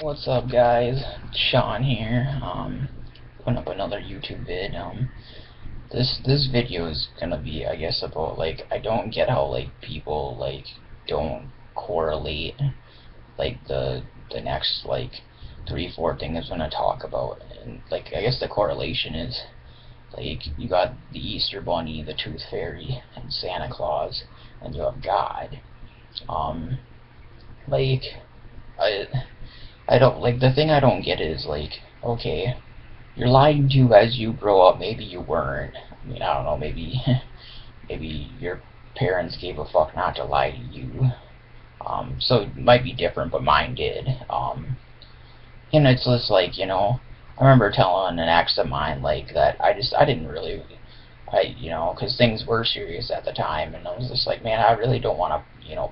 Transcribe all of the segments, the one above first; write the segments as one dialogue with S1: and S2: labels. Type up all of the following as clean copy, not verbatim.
S1: What's up, guys? Sean here. Putting up another YouTube vid. This video is gonna be, I guess, about I don't get how people don't correlate the next 3-4 things I'm gonna talk about, and I guess the correlation is you got the Easter Bunny, the Tooth Fairy, and Santa Claus, and you have God. Like I don't the thing I don't get is okay, you're lying to as you grow up. Maybe you weren't. I mean, I don't know. Maybe maybe your parents gave a fuck not to lie to you. So it might be different, but mine did. And it's just I remember telling an ex of mine that I didn't really, because things were serious at the time, and I was just man, I really don't want to,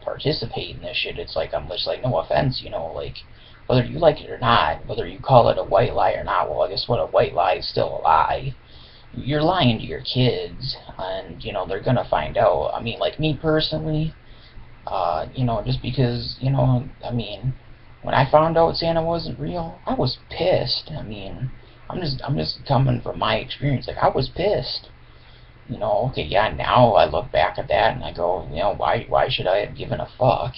S1: participate in this shit. It's I'm just no offense, whether you like it or not, whether you call it a white lie or not, well, I guess what, a white lie is still a lie. You're lying to your kids, and, they're gonna find out. I mean, me personally, just because, I mean, when I found out Santa wasn't real, I was pissed. I mean, I'm just coming from my experience. I was pissed. Okay, yeah, now I look back at that and I go, why should I have given a fuck?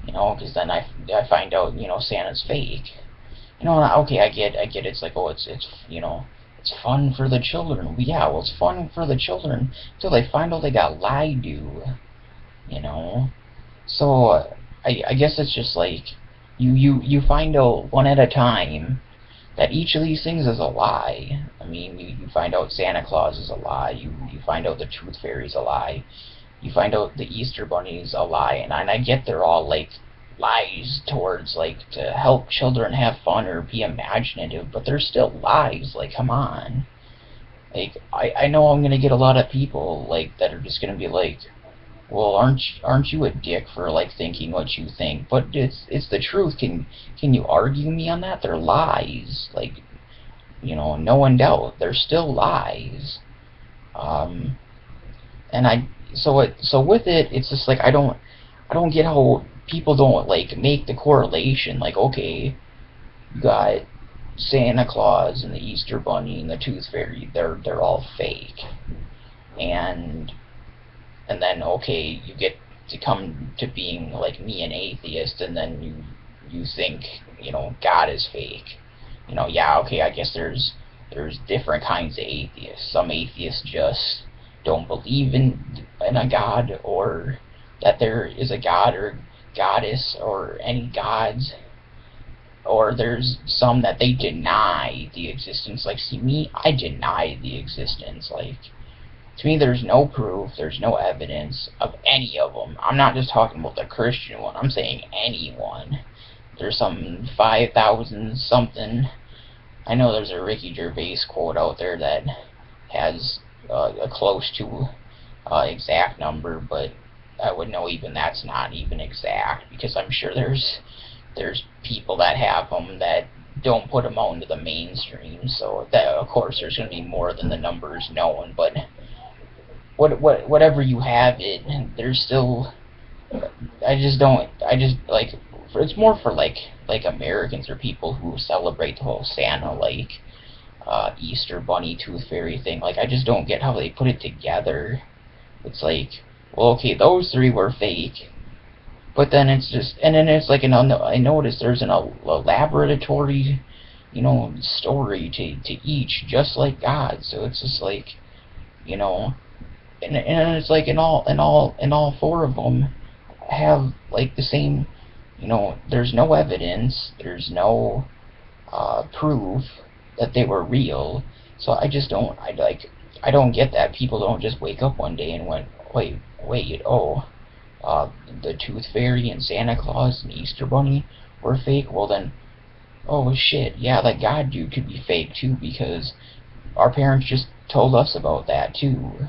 S1: Because then I find out, Santa's fake. Okay, I get it's oh, it's it's fun for the children. Well, yeah, well, it's fun for the children until they find out they got lied to. So I guess it's just you find out one at a time that each of these things is a lie. I mean, you find out Santa Claus is a lie. You find out the Tooth Fairy's a lie. You find out the Easter Bunny's a lie, and I get they're all lies towards to help children have fun or be imaginative, but they're still lies. Come on. I know I'm gonna get a lot of people that are just gonna be well, aren't you a dick for thinking what you think? But it's the truth. Can you argue me on that? They're lies. No in doubt, they're still lies. And so with it, it's just I don't get how people don't make the correlation. Okay, you got Santa Claus and the Easter Bunny and the Tooth Fairy. They're all fake, and then okay, you get to come to being me, an atheist, and then you think God is fake. Yeah, okay, I guess there's different kinds of atheists. Some atheists just don't believe in a god, or that there is a god or goddess or any gods, or there's some that they deny the existence. See, me, I deny the existence. To me, there's no proof, there's no evidence of any of them. I'm not just talking about the Christian one, I'm saying anyone. There's some 5,000 something. I know there's a Ricky Gervais quote out there that has a close to exact number, but I would know even that's not even exact, because I'm sure there's people that have them that don't put them out into the mainstream, so that, of course, there's going to be more than the numbers known, but whatever you have it, there's still, it's more for Americans or people who celebrate the whole Santa Easter Bunny Tooth Fairy thing. I just don't get how they put it together. It's well, okay, those three were fake, but then it's just, and then it's I noticed there's an elaboratory, story to each, just like God. So it's just and it's in all four of them have the same, there's no evidence, there's no proof that they were real. So I just don't, I don't get that people don't just wake up one day and went, wait, oh, the Tooth Fairy and Santa Claus and Easter Bunny were fake. Well then, oh shit, yeah, that God dude could be fake too, because our parents just told us about that too.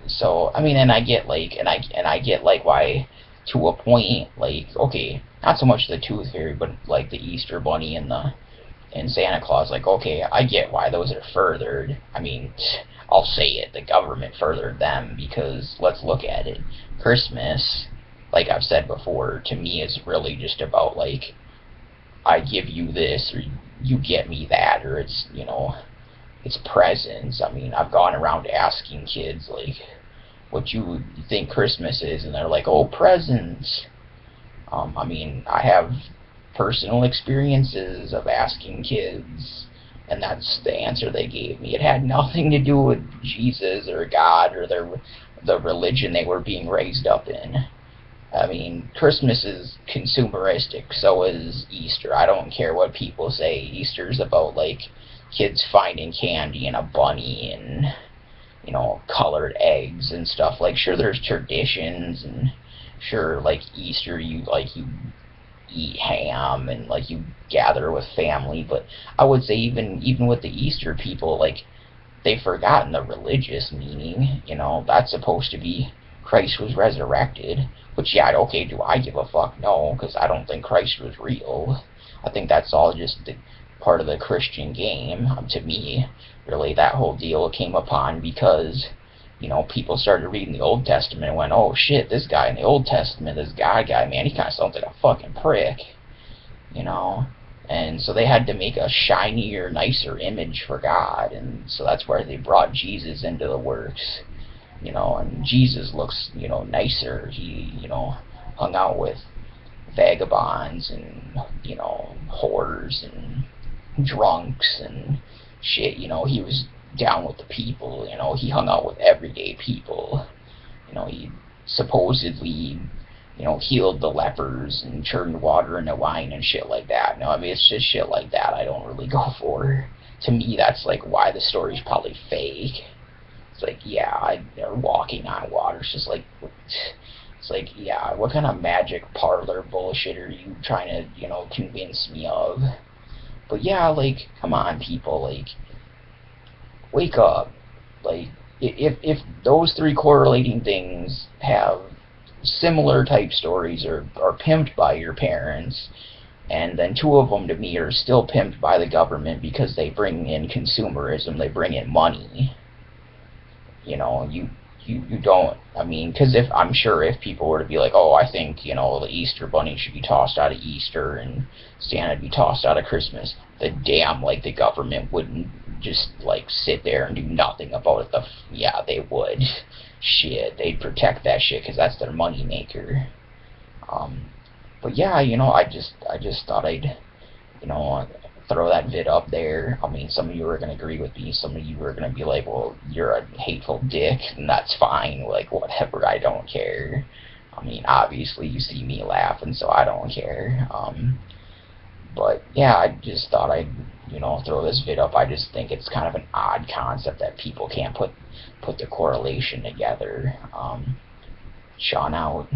S1: So I mean, and I get and I get why, to a point, okay, not so much the Tooth Fairy, but the Easter Bunny and Santa Claus, okay, I get why those are furthered. I mean, I'll say it, the government furthered them, because let's look at it. Christmas like I've said before, to me is really just about like, I give you this or you get me that, or it's, you know, it's presents. I mean, I've gone around asking kids like what you think Christmas is, and they're like, oh, presents. I mean, I have personal experiences of asking kids, and that's the answer they gave me. It had nothing to do with Jesus or God or the religion they were being raised up in. I mean, Christmas is consumeristic, so is Easter. I don't care what people say. Easter's about, like, kids finding candy and a bunny and, you know, colored eggs and stuff. Like, sure, there's traditions, and sure, like, Easter, you eat ham and, like, you gather with family, but I would say even with the Easter people, like, they've forgotten the religious meaning. You know, that's supposed to be Christ was resurrected. Which, yeah, okay, do I give a fuck? No, because I don't think Christ was real. I think that's all just part of the Christian game. To me, really, that whole deal came upon because, you know, people started reading the Old Testament and went, oh shit, this guy in the Old Testament, this guy, man, he kind of sounds like a fucking prick. You know? And so they had to make a shinier, nicer image for God, and so that's where they brought Jesus into the works. You know, and Jesus looks, you know, nicer. He, you know, hung out with vagabonds and, you know, whores and drunks and shit. You know, he was down with the people. You know, he hung out with everyday people. You know, he supposedly, you know, healed the lepers and turned water into wine and shit like that. No, I mean, it's just shit like that I don't really go for. To me, that's like why the story's probably fake. It's like, yeah, they're walking on water. It's just like, it's like, yeah, what kind of magic parlor bullshit are you trying to, you know, convince me of? But yeah, like, come on, people, like, wake up. Like, if those three correlating things have similar type stories or are pimped by your parents, and then two of them to me are still pimped by the government because they bring in consumerism, they bring in money. You know, you don't, I mean, because if, I'm sure if people were to be like, oh, I think, you know, the Easter Bunny should be tossed out of Easter and Santa be tossed out of Christmas, the damn, like, the government wouldn't just, like, sit there and do nothing about it. Yeah, they would. Shit, they'd protect that shit because that's their money maker. But yeah, you know, I just thought I'd, you know, throw that vid up there. I mean, some of you are going to agree with me, some of you are going to be like, well, you're a hateful dick, and that's fine, like, whatever, I don't care. I mean, obviously, you see me laughing, so I don't care. But, yeah, I just thought I'd, you know, throw this vid up. I just think it's kind of an odd concept that people can't put the correlation together. Sean out.